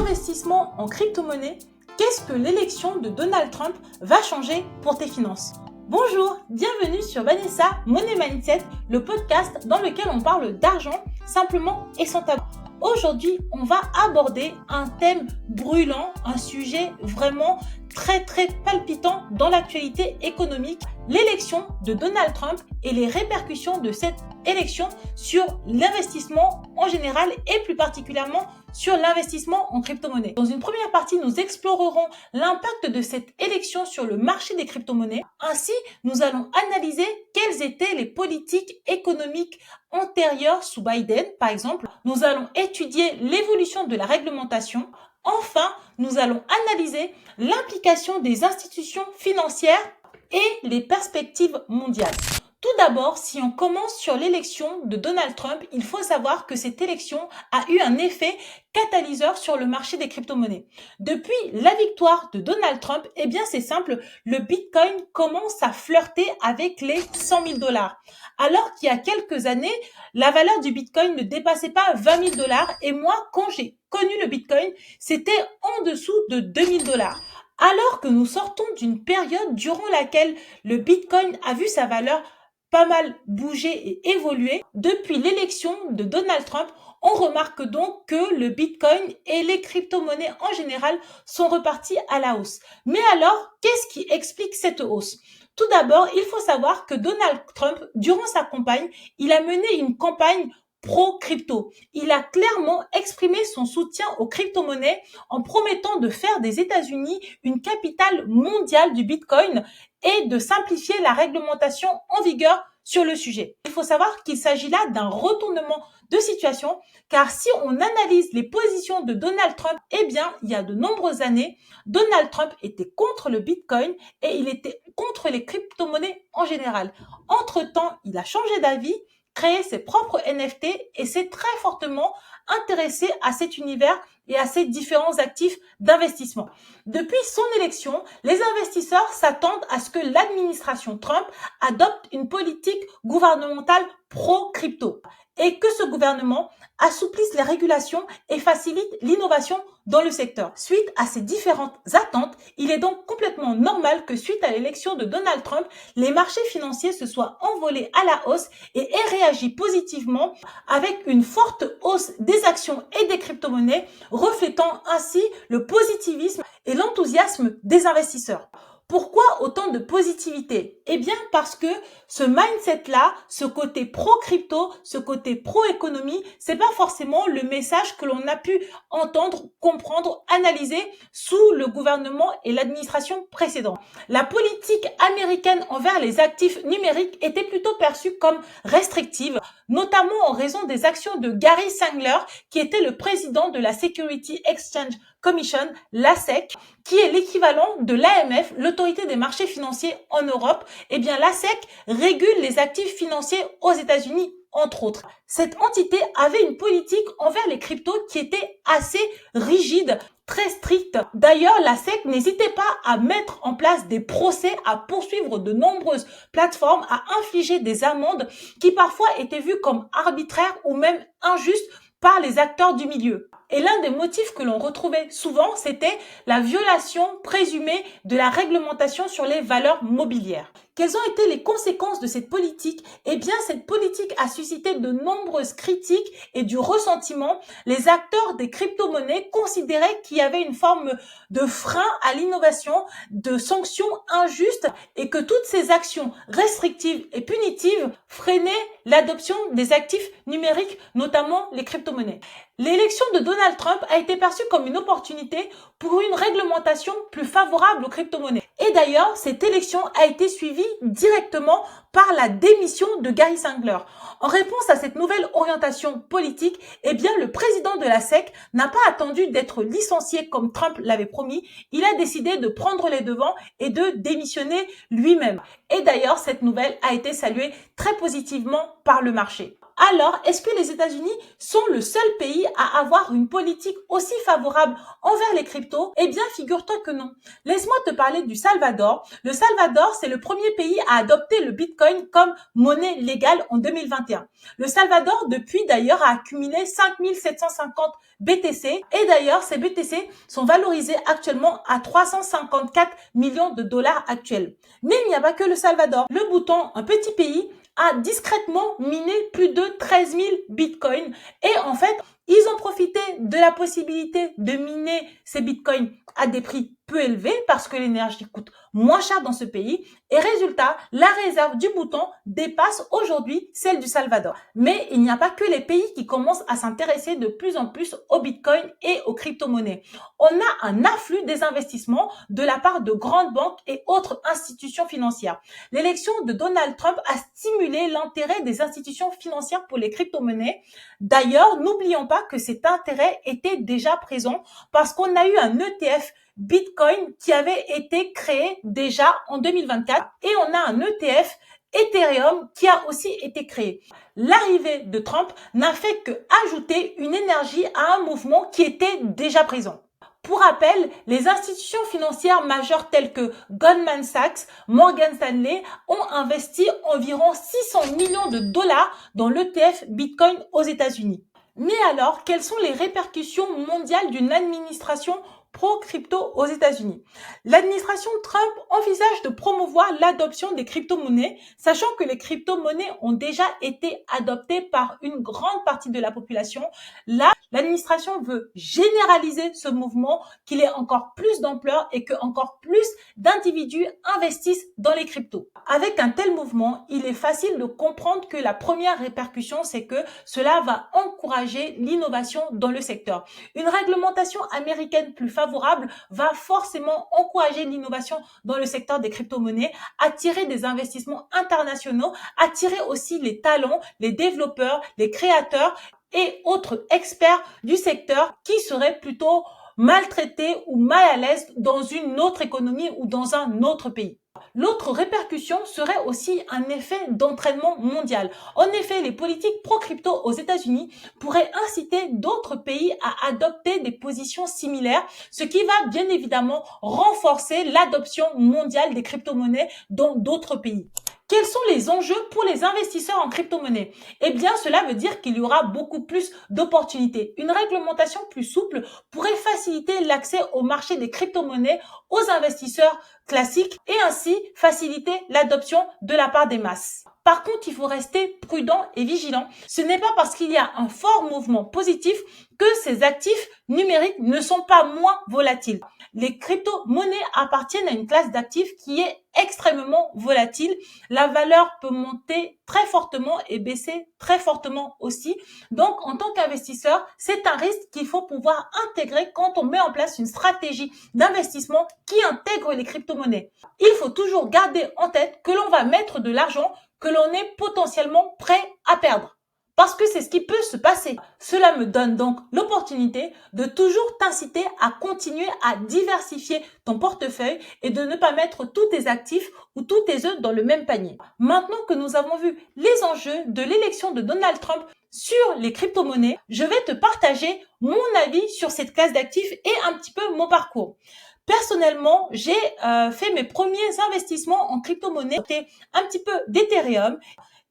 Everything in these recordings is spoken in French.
l'investissement en crypto-monnaie, qu'est-ce que l'élection de Donald Trump va changer pour tes finances? Bonjour, bienvenue sur Vanessa Money Mindset, le podcast dans lequel on parle d'argent simplement et sans tabou. Aujourd'hui, on va aborder un thème brûlant, un sujet vraiment très palpitant dans l'actualité économique, l'élection de Donald Trump et les répercussions de cette élection sur l'investissement en général et plus particulièrement sur l'investissement en crypto-monnaies. Dans une première partie, nous explorerons l'impact de cette élection sur le marché des crypto-monnaies. Ainsi, nous allons analyser quelles étaient les politiques économiques antérieures sous Biden, par exemple. Nous allons étudier l'évolution de la réglementation. Enfin, nous allons analyser l'implication des institutions financières et les perspectives mondiales. Tout d'abord, si on commence sur l'élection de Donald Trump, il faut savoir que cette élection a eu un effet catalyseur sur le marché des crypto-monnaies. Depuis la victoire de Donald Trump, eh bien c'est simple, le Bitcoin commence à flirter avec les 100 000 $. Alors qu'il y a quelques années, la valeur du Bitcoin ne dépassait pas 20 000 $. Et moi, quand j'ai connu le Bitcoin, c'était en dessous de 2 000 $. Alors que nous sortons d'une période durant laquelle le Bitcoin a vu sa valeur pas mal bouger et évoluer, depuis l'élection de Donald Trump, on remarque donc que le Bitcoin et les crypto-monnaies en général sont repartis à la hausse. Mais alors, qu'est-ce qui explique cette hausse? Tout d'abord, il faut savoir que Donald Trump, durant sa campagne, il a mené une campagne pro-crypto. Il a clairement exprimé son soutien aux crypto-monnaies en promettant de faire des États-Unis une capitale mondiale du Bitcoin et de simplifier la réglementation en vigueur sur le sujet. Il faut savoir qu'il s'agit là d'un retournement de situation, car si on analyse les positions de Donald Trump, eh bien, il y a de nombreuses années, Donald Trump était contre le Bitcoin et il était contre les crypto-monnaies en général. Entre-temps, il a changé d'avis, créé ses propres NFT et s'est très fortement intéressé à cet univers et à ces différents actifs d'investissement. Depuis son élection, les investisseurs s'attendent à ce que l'administration Trump adopte une politique gouvernementale pro-crypto et que ce gouvernement assouplisse les régulations et facilite l'innovation dans le secteur. Suite à ces différentes attentes, il est donc complètement normal que suite à l'élection de Donald Trump, les marchés financiers se soient envolés à la hausse et aient réagi positivement avec une forte hausse des actions et des crypto-monnaies, reflétant ainsi le positivisme et l'enthousiasme des investisseurs. Pourquoi autant de positivité? Eh bien parce que ce mindset-là, ce côté pro-crypto, ce côté pro-économie, c'est pas forcément le message que l'on a pu entendre, comprendre, analyser sous le gouvernement et l'administration précédente. La politique américaine envers les actifs numériques était plutôt perçue comme restrictive, notamment en raison des actions de Gary Gensler, qui était le président de la Security Exchange Commission, la SEC, qui est l'équivalent de l'AMF, l'autorité des marchés financiers en Europe. Eh bien, la SEC régule les actifs financiers aux États-Unis, entre autres. Cette entité avait une politique envers les cryptos qui était assez rigide, très stricte. D'ailleurs, la SEC n'hésitait pas à mettre en place des procès, à poursuivre de nombreuses plateformes, à infliger des amendes qui parfois étaient vues comme arbitraires ou même injustes par les acteurs du milieu. Et l'un des motifs que l'on retrouvait souvent, c'était la violation présumée de la réglementation sur les valeurs mobilières. Quelles ont été les conséquences de cette politique? Eh bien, cette politique a suscité de nombreuses critiques et du ressentiment. Les acteurs des crypto-monnaies considéraient qu'il y avait une forme de frein à l'innovation, de sanctions injustes et que toutes ces actions restrictives et punitives freinaient l'adoption des actifs numériques, notamment les crypto-monnaies. L'élection de Donald Trump a été perçue comme une opportunité pour une réglementation plus favorable aux crypto-monnaies. Et d'ailleurs, cette élection a été suivie directement par la démission de Gary Gensler. En réponse à cette nouvelle orientation politique, eh bien, le président de la SEC n'a pas attendu d'être licencié comme Trump l'avait promis. Il a décidé de prendre les devants et de démissionner lui-même. Et d'ailleurs, cette nouvelle a été saluée très positivement par le marché. Alors, est-ce que les États-Unis sont le seul pays à avoir une politique aussi favorable envers les cryptos? Eh bien, figure-toi que non. Laisse-moi te parler du Salvador. Le Salvador, c'est le premier pays à adopter le Bitcoin comme monnaie légale en 2021. Le Salvador, depuis d'ailleurs, a accumulé 5750 BTC et d'ailleurs, ces BTC sont valorisés actuellement à 354 millions de dollars actuels. Mais il n'y a pas que le Salvador. Le Bhoutan, un petit pays, a discrètement miné plus de 13 000 bitcoins. Et en fait, ils ont profité de la possibilité de miner ces bitcoins à des prix peu élevés parce que l'énergie coûte moins cher dans ce pays. Et résultat, la réserve du Bhoutan dépasse aujourd'hui celle du Salvador. Mais il n'y a pas que les pays qui commencent à s'intéresser de plus en plus au bitcoin et aux crypto-monnaies. On a un afflux des investissements de la part de grandes banques et autres institutions financières. L'élection de Donald Trump a stimulé l'intérêt des institutions financières pour les crypto-monnaies. D'ailleurs, n'oublions pas que cet intérêt était déjà présent parce qu'on a eu un ETF Bitcoin qui avait été créé déjà en 2024 et on a un ETF Ethereum qui a aussi été créé. L'arrivée de Trump n'a fait que ajouter une énergie à un mouvement qui était déjà présent. Pour rappel, les institutions financières majeures telles que Goldman Sachs, Morgan Stanley ont investi environ 600 millions de dollars dans l'ETF Bitcoin aux États-Unis. Mais alors, quelles sont les répercussions mondiales d'une administration pro-crypto aux États-Unis? L'administration Trump envisage de promouvoir l'adoption des crypto-monnaies, sachant que les crypto-monnaies ont déjà été adoptées par une grande partie de la population. Là, l'administration veut généraliser ce mouvement, qu'il ait encore plus d'ampleur et que encore plus d'individus investissent dans les cryptos. Avec un tel mouvement, il est facile de comprendre que la première répercussion, c'est que cela va encourager l'innovation dans le secteur. Une réglementation américaine plus favorable va forcément encourager l'innovation dans le secteur des crypto-monnaies, attirer des investissements internationaux, attirer aussi les talents, les développeurs, les créateurs et autres experts du secteur qui seraient plutôt maltraités ou mal à l'aise dans une autre économie ou dans un autre pays. L'autre répercussion serait aussi un effet d'entraînement mondial. En effet, les politiques pro-crypto aux États-Unis pourraient inciter d'autres pays à adopter des positions similaires, ce qui va bien évidemment renforcer l'adoption mondiale des crypto-monnaies dans d'autres pays. Quels sont les enjeux pour les investisseurs en crypto-monnaie? Eh bien, cela veut dire qu'il y aura beaucoup plus d'opportunités. Une réglementation plus souple pourrait faciliter l'accès au marché des crypto-monnaies aux investisseurs classiques et ainsi faciliter l'adoption de la part des masses. Par contre, il faut rester prudent et vigilant. Ce n'est pas parce qu'il y a un fort mouvement positif que ces actifs numériques ne sont pas moins volatiles. Les crypto-monnaies appartiennent à une classe d'actifs qui est extrêmement volatile. La valeur peut monter très fortement et baisser très fortement aussi. Donc, en tant qu'investisseur, c'est un risque qu'il faut pouvoir intégrer quand on met en place une stratégie d'investissement qui intègre les crypto-monnaies. Il faut toujours garder en tête que l'on va mettre de l'argent que l'on est potentiellement prêt à perdre. Parce que c'est ce qui peut se passer. Cela me donne donc l'opportunité de toujours t'inciter à continuer à diversifier ton portefeuille et de ne pas mettre tous tes actifs ou tous tes œufs dans le même panier. Maintenant que nous avons vu les enjeux de l'élection de Donald Trump sur les crypto-monnaies, je vais te partager mon avis sur cette classe d'actifs et un petit peu mon parcours. Personnellement, j'ai fait mes premiers investissements en crypto-monnaie, c'était un petit peu d'Ethereum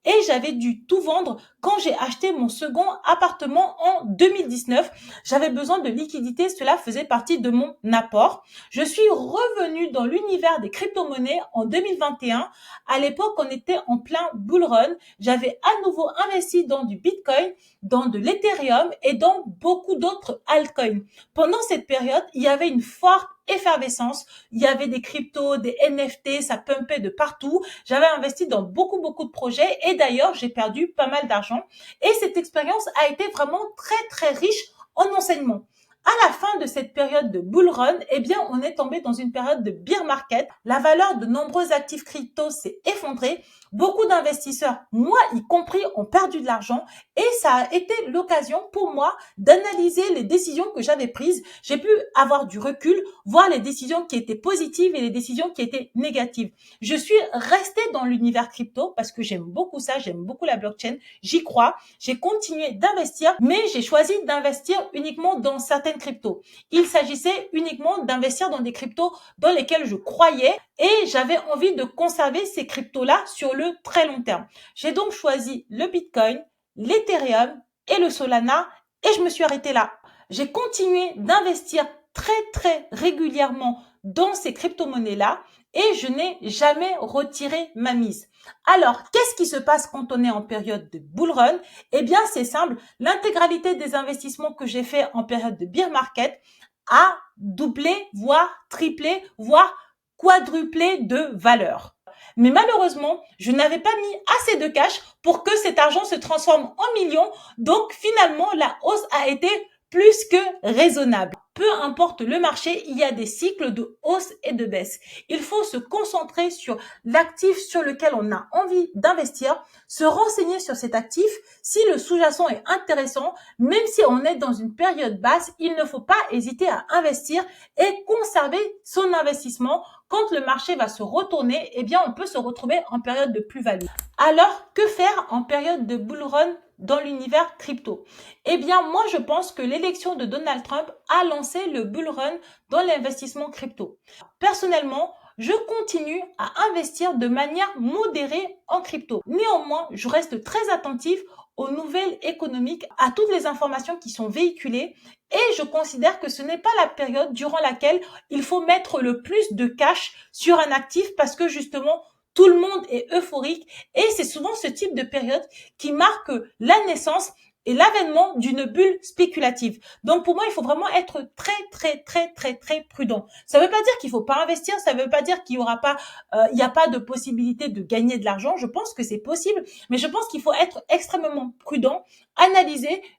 et j'avais dû tout vendre quand j'ai acheté mon second appartement en 2019. J'avais besoin de liquidité, cela faisait partie de mon apport. Je suis revenue dans l'univers des crypto-monnaies en 2021. À l'époque, on était en plein bull run. J'avais à nouveau investi dans du Bitcoin, dans de l'Ethereum et dans beaucoup d'autres altcoins. Pendant cette période, il y avait une forte effervescence. Il y avait des cryptos, des NFT, ça pumpait de partout. J'avais investi dans beaucoup de projets et d'ailleurs, j'ai perdu pas mal d'argent. Et cette expérience a été vraiment très riche en enseignements. À la fin de cette période de bull run, eh bien, on est tombé dans une période de bear market. La valeur de nombreux actifs crypto s'est effondrée. Beaucoup d'investisseurs, moi y compris, ont perdu de l'argent et ça a été l'occasion pour moi d'analyser les décisions que j'avais prises. J'ai pu avoir du recul, voir les décisions qui étaient positives et les décisions qui étaient négatives. Je suis restée dans l'univers crypto parce que j'aime beaucoup ça, j'aime beaucoup la blockchain, j'y crois. J'ai continué d'investir, mais j'ai choisi d'investir uniquement dans certaines cryptos. Il s'agissait uniquement d'investir dans des cryptos dans lesquels je croyais et j'avais envie de conserver ces cryptos-là sur le très long terme. J'ai donc choisi le Bitcoin, l'Ethereum et le Solana et je me suis arrêtée là. J'ai continué d'investir très régulièrement dans ces crypto-monnaies-là et je n'ai jamais retiré ma mise. Alors, qu'est-ce qui se passe quand on est en période de bull run? Eh bien, c'est simple. L'intégralité des investissements que j'ai fait en période de bear market a doublé, voire triplé, voire quadruplé de valeur. Mais malheureusement, je n'avais pas mis assez de cash pour que cet argent se transforme en millions. Donc, finalement, la hausse a été plus que raisonnable. Peu importe le marché, il y a des cycles de hausse et de baisse. Il faut se concentrer sur l'actif sur lequel on a envie d'investir, se renseigner sur cet actif. Si le sous-jacent est intéressant, même si on est dans une période basse, il ne faut pas hésiter à investir et conserver son investissement. Quand le marché va se retourner, eh bien, on peut se retrouver en période de plus-value. Alors, que faire en période de bull run dans l'univers crypto? Eh bien, moi, je pense que l'élection de Donald Trump a lancé le bull run dans l'investissement crypto. Personnellement, je continue à investir de manière modérée en crypto. Néanmoins, je reste très attentif aux nouvelles économiques, à toutes les informations qui sont véhiculées et je considère que ce n'est pas la période durant laquelle il faut mettre le plus de cash sur un actif parce que justement, tout le monde est euphorique et c'est souvent ce type de période qui marque la naissance et l'avènement d'une bulle spéculative. Donc pour moi, il faut vraiment être très prudent. Ça ne veut pas dire qu'il faut pas investir, ça ne veut pas dire qu'il y aura pas, il n'y a pas de possibilité de gagner de l'argent. Je pense que c'est possible, mais je pense qu'il faut être extrêmement prudent,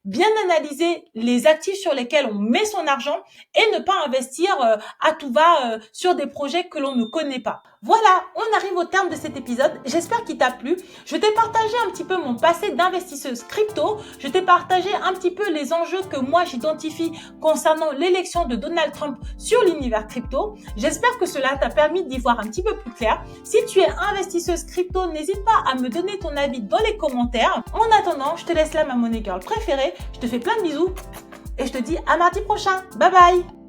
bien analyser les actifs sur lesquels on met son argent et ne pas investir à tout va sur des projets que l'on ne connaît pas. Voilà, on arrive au terme de cet épisode. J'espère qu'il t'a plu. Je t'ai partagé un petit peu mon passé d'investisseuse crypto. Je t'ai partagé un petit peu les enjeux que moi j'identifie concernant l'élection de Donald Trump sur l'univers crypto. J'espère que cela t'a permis d'y voir un petit peu plus clair. Si tu es investisseuse crypto, n'hésite pas à me donner ton avis dans les commentaires. En attendant, je te laisse là ma money girl préférée. Je te fais plein de bisous et je te dis à mardi prochain. Bye bye!